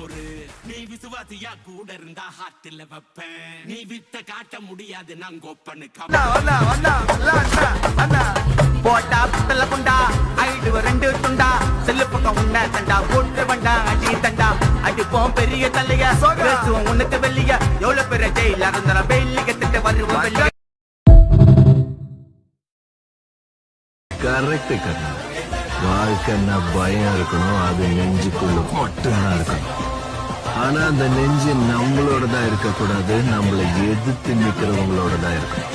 பொறு. நீ விசுவாசியா கூட இருந்தா ஹார்ட்ல வைப்பேன். நீ வித்த காட்ட முடியாது நான் கோப்பனு போட்டா புத்தல குண்டா ஐடு 2 துண்டா செல்லு பக்கம் உன்ன தண்டா போட்டு வண்டா அடி தண்டா அடிப்போம் பெரிய தலையா பேசுவோம் உனக்கு வெள்ளியா எவ்வளவு பெரிய ஜெயில இருந்தா வெள்ளிக்கு திட்டு வருவோம் வெள்ளி. கரெக்ட் கண்ணா. வாழ்க்கைன்னா பயம் இருக்கணும், அது நெஞ்சுக்குள்ள மட்டும்தான் இருக்கணும். ஆனா அந்த நெஞ்சு நம்மளோட தான் இருக்கக்கூடாது, நம்மளை எதிர்த்து நிக்கிறவங்களோட தான் இருக்கணும்.